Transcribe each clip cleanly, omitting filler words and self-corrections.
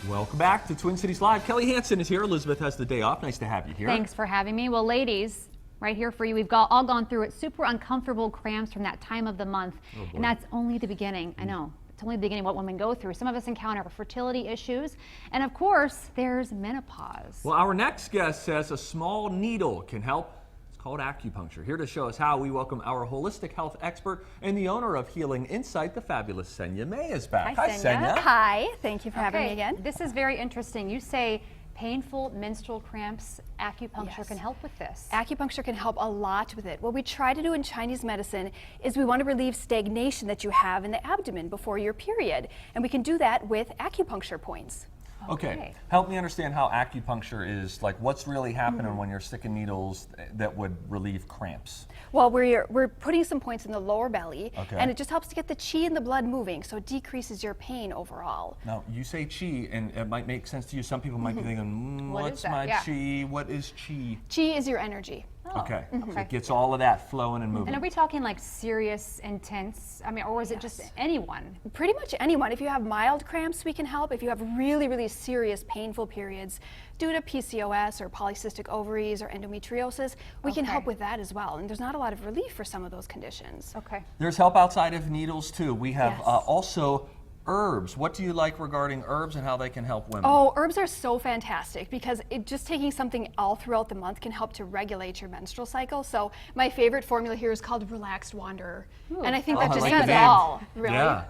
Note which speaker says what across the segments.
Speaker 1: Welcome back to Twin Cities Live. Kelly Hansen is here. Elizabeth has the day off. Nice to have you here.
Speaker 2: Thanks for having me. Well, ladies, right here for you. We've all gone through it. Super uncomfortable cramps from that time of the month.
Speaker 1: Oh,
Speaker 2: and that's only the beginning. I know. It's only the beginning of what women go through. Some of us encounter fertility issues. And of course, there's menopause.
Speaker 1: Well, our next guest says a small needle can help. It's called acupuncture. Here to show us how, we welcome our holistic health expert and the owner of Healing Insight, the fabulous Senia Mae is back.
Speaker 2: Hi, Senia.
Speaker 3: Hi, thank you for having me again.
Speaker 2: This is very interesting. You say painful menstrual cramps, acupuncture can help with this.
Speaker 3: Acupuncture can help a lot with it. What we try to do in Chinese medicine is we want to relieve stagnation that you have in the abdomen before your period. And we can do that with acupuncture points.
Speaker 1: Okay, help me understand how acupuncture is, like what's really happening when you're sticking needles that would relieve cramps.
Speaker 3: Well, we're putting some points in the lower belly, and it just helps to get the qi and the blood moving, so it decreases your pain overall.
Speaker 1: Now, you say qi, and it might make sense to you. Some people might be thinking, what's my qi? What is qi?
Speaker 3: Qi is your energy.
Speaker 2: Oh,
Speaker 1: okay, so it gets all of that flowing and moving.
Speaker 2: And are we talking like serious, intense, I mean, or is it just anyone?
Speaker 3: Pretty much anyone. If you have mild cramps, we can help. If you have really, really serious, painful periods due to PCOS or polycystic ovaries or endometriosis, we can help with that as well. And there's not a lot of relief for some of those conditions.
Speaker 2: Okay.
Speaker 1: There's help outside of needles too. We have also herbs. What do you like regarding herbs and how they can help women?
Speaker 3: Oh, herbs are so fantastic because just taking something all throughout the month can help to regulate your menstrual cycle. So my favorite formula here is called Relaxed Wanderer. Ooh. And I think that just says it all, really.
Speaker 1: Yeah.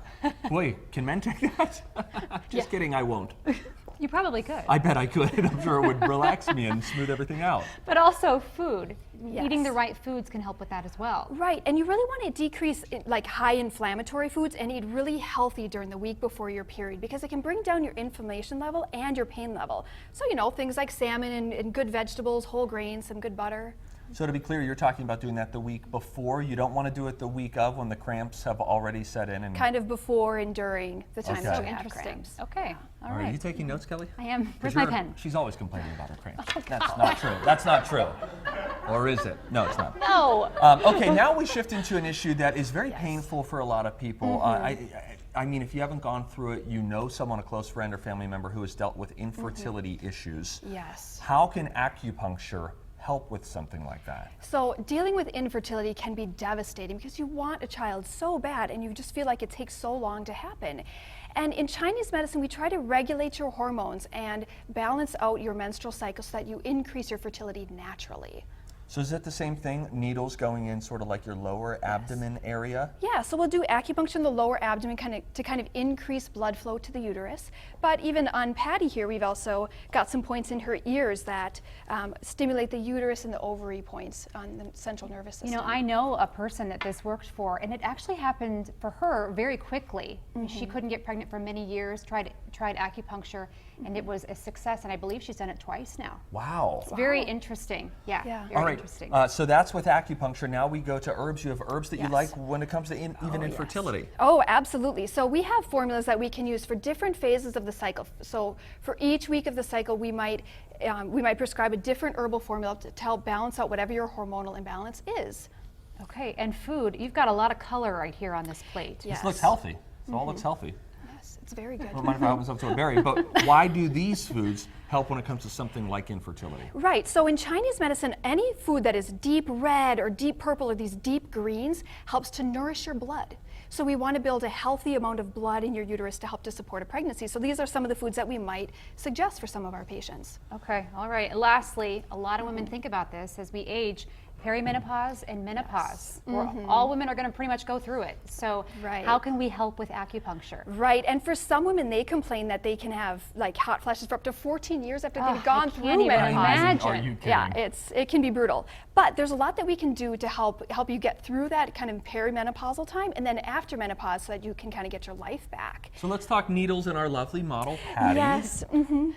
Speaker 1: Boy, can men take that? Just kidding, I won't.
Speaker 2: You probably could.
Speaker 1: I bet I could. I'm sure it would relax me and smooth everything out.
Speaker 2: But also food.
Speaker 3: Yes.
Speaker 2: Eating the right foods can help with that as well.
Speaker 3: Right, and you really want to decrease like high inflammatory foods and eat really healthy during the week before your period because it can bring down your inflammation level and your pain level. So, you know, things like salmon and good vegetables, whole grains, some good butter.
Speaker 1: So to be clear, you're talking about doing that the week before. You don't want to do it the week of when the cramps have already set in. And
Speaker 3: kind of before and during the time that you have
Speaker 2: interesting.
Speaker 3: cramps.
Speaker 2: Okay, all right.
Speaker 1: Are you taking notes, Kelly?
Speaker 2: I am. Where's my pen?
Speaker 1: She's always complaining about her cramps. That's not true. That's not true. Or is it? No, it's not.
Speaker 2: No.
Speaker 1: Okay, now we shift into an issue that is very painful for a lot of people. I mean, if you haven't gone through it, you know someone, a close friend or family member who has dealt with infertility issues.
Speaker 3: Yes.
Speaker 1: How can acupuncture help with something like that?
Speaker 3: So dealing with infertility can be devastating because you want a child so bad and you just feel like it takes so long to happen. And in Chinese medicine, we try to regulate your hormones and balance out your menstrual cycle so that you increase your fertility naturally.
Speaker 1: So is it the same thing, needles going in sort of like your lower abdomen area?
Speaker 3: Yeah, so we'll do acupuncture in the lower abdomen to kind of increase blood flow to the uterus. But even on Patty here, we've also got some points in her ears that stimulate the uterus and the ovary points on the central nervous system.
Speaker 2: You know, I know a person that this worked for, and it actually happened for her very quickly. She couldn't get pregnant for many years, tried acupuncture, and it was a success, and I believe she's done it twice now.
Speaker 1: Wow.
Speaker 2: It's very interesting. Yeah, very
Speaker 1: All right.
Speaker 2: interesting.
Speaker 1: So that's with acupuncture. Now we go to herbs. You have herbs that you like when it comes to even infertility.
Speaker 3: Oh, absolutely. So we have formulas that we can use for different phases of the cycle. So for each week of the cycle, we might prescribe a different herbal formula to help balance out whatever your hormonal imbalance is.
Speaker 2: Okay, and food. You've got a lot of color right here on this plate.
Speaker 3: Yes.
Speaker 1: This looks healthy. It all looks healthy.
Speaker 3: Yes, it's very good.
Speaker 1: I don't mind if I help myself to a berry, but why do these foods help when it comes to something like infertility?
Speaker 3: Right, so in Chinese medicine, any food that is deep red or deep purple or these deep greens helps to nourish your blood. So we want to build a healthy amount of blood in your uterus to help to support a pregnancy. So these are some of the foods that we might suggest for some of our patients.
Speaker 2: Okay, all right. And lastly, a lot of women think about this as we age. Perimenopause and menopause. All women are going to pretty much go through it. So how can we help with acupuncture?
Speaker 3: Right, and for some women, they complain that they can have like hot flashes for up to 14 years after they've gone through menopause.
Speaker 2: Imagine.
Speaker 1: Are you kidding?
Speaker 3: Yeah, it can be brutal. But there's a lot that we can do to help you get through that kind of perimenopausal time and then after menopause so that you can kind of get your life back.
Speaker 1: So let's talk needles in our lovely model, Patty.
Speaker 3: Yes.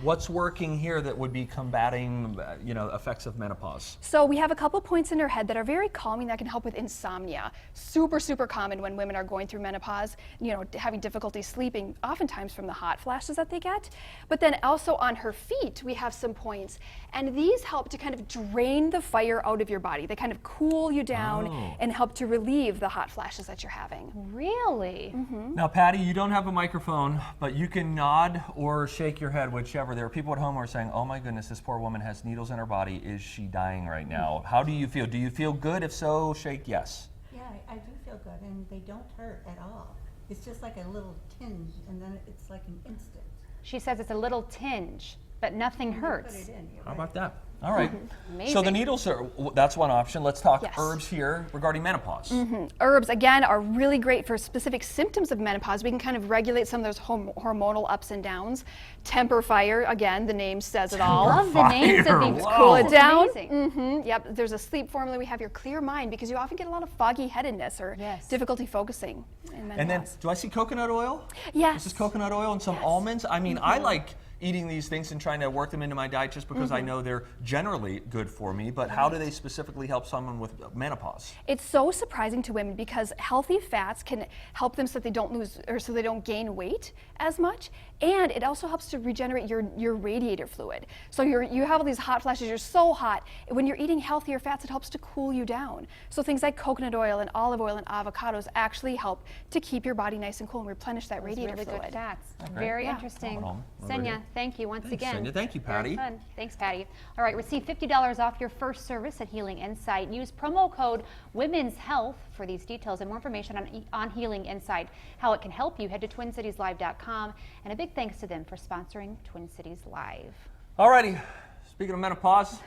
Speaker 1: What's working here that would be combating, effects of menopause?
Speaker 3: So we have a couple points points in her head that are very calming that can help with insomnia. Super, super common when women are going through menopause, you know, having difficulty sleeping, oftentimes from the hot flashes that they get. But then also on her feet, we have some points, and these help to kind of drain the fire out of your body. They kind of cool you down and help to relieve the hot flashes that you're having.
Speaker 2: Really?
Speaker 1: Now, Patty, you don't have a microphone, but you can nod or shake your head, whichever. There are people at home who are saying, oh my goodness, this poor woman has needles in her body. Is she dying right now? How do you feel? Do you feel good? If so, shake yes.
Speaker 4: Yeah, I do feel good, and they don't hurt at all. It's just like a little tinge, and then it's like an instant.
Speaker 2: She says it's a little tinge, but nothing hurts.
Speaker 4: Put it in, you're
Speaker 1: How
Speaker 4: right.
Speaker 1: about that? All right.
Speaker 2: Amazing.
Speaker 1: So the needles are, that's one option. Let's talk
Speaker 3: Yes.
Speaker 1: herbs here regarding menopause.
Speaker 3: Herbs, again, are really great for specific symptoms of menopause. We can kind of regulate some of those hormonal ups and downs. Temper fire, again, the name says it all.
Speaker 2: Love the names of these.
Speaker 1: Wow.
Speaker 3: Cool it
Speaker 2: This is
Speaker 3: down.
Speaker 2: amazing.
Speaker 3: Yep, there's a sleep formula. We have your clear mind because you often get a lot of foggy headedness or
Speaker 2: Yes.
Speaker 3: difficulty focusing in menopause.
Speaker 1: And then, do I see coconut oil?
Speaker 3: Yes.
Speaker 1: This is coconut oil and some almonds. I mean, I like eating these things and trying to work them into my diet just because I know they're generally good for me, but how do they specifically help someone with menopause?
Speaker 3: It's so surprising to women because healthy fats can help them so that they don't lose or so they don't gain weight as much, and it also helps to regenerate your radiator fluid. So you have all these hot flashes, you're so hot. When you're eating healthier fats, it helps to cool you down. So things like coconut oil and olive oil and avocados actually help to keep your body nice and cool and replenish that
Speaker 2: Those
Speaker 3: radiator
Speaker 2: really
Speaker 3: fluid.
Speaker 2: good fats.
Speaker 1: Okay.
Speaker 2: Very
Speaker 3: Yeah.
Speaker 2: interesting.
Speaker 1: Over
Speaker 2: Senia,
Speaker 1: here.
Speaker 2: thank you once
Speaker 1: Thanks,
Speaker 2: again.
Speaker 1: Senia. Thank you,
Speaker 2: Very
Speaker 1: Patty.
Speaker 2: fun. Thanks, Patty. All right, receive $50 off your first service at Healing Insight. Use promo code Women's Health for these details and more information on Healing Insight. How it can help you, head to TwinCitiesLive.com. And a big thanks to them for sponsoring Twin Cities Live.
Speaker 1: Alrighty, speaking of menopause,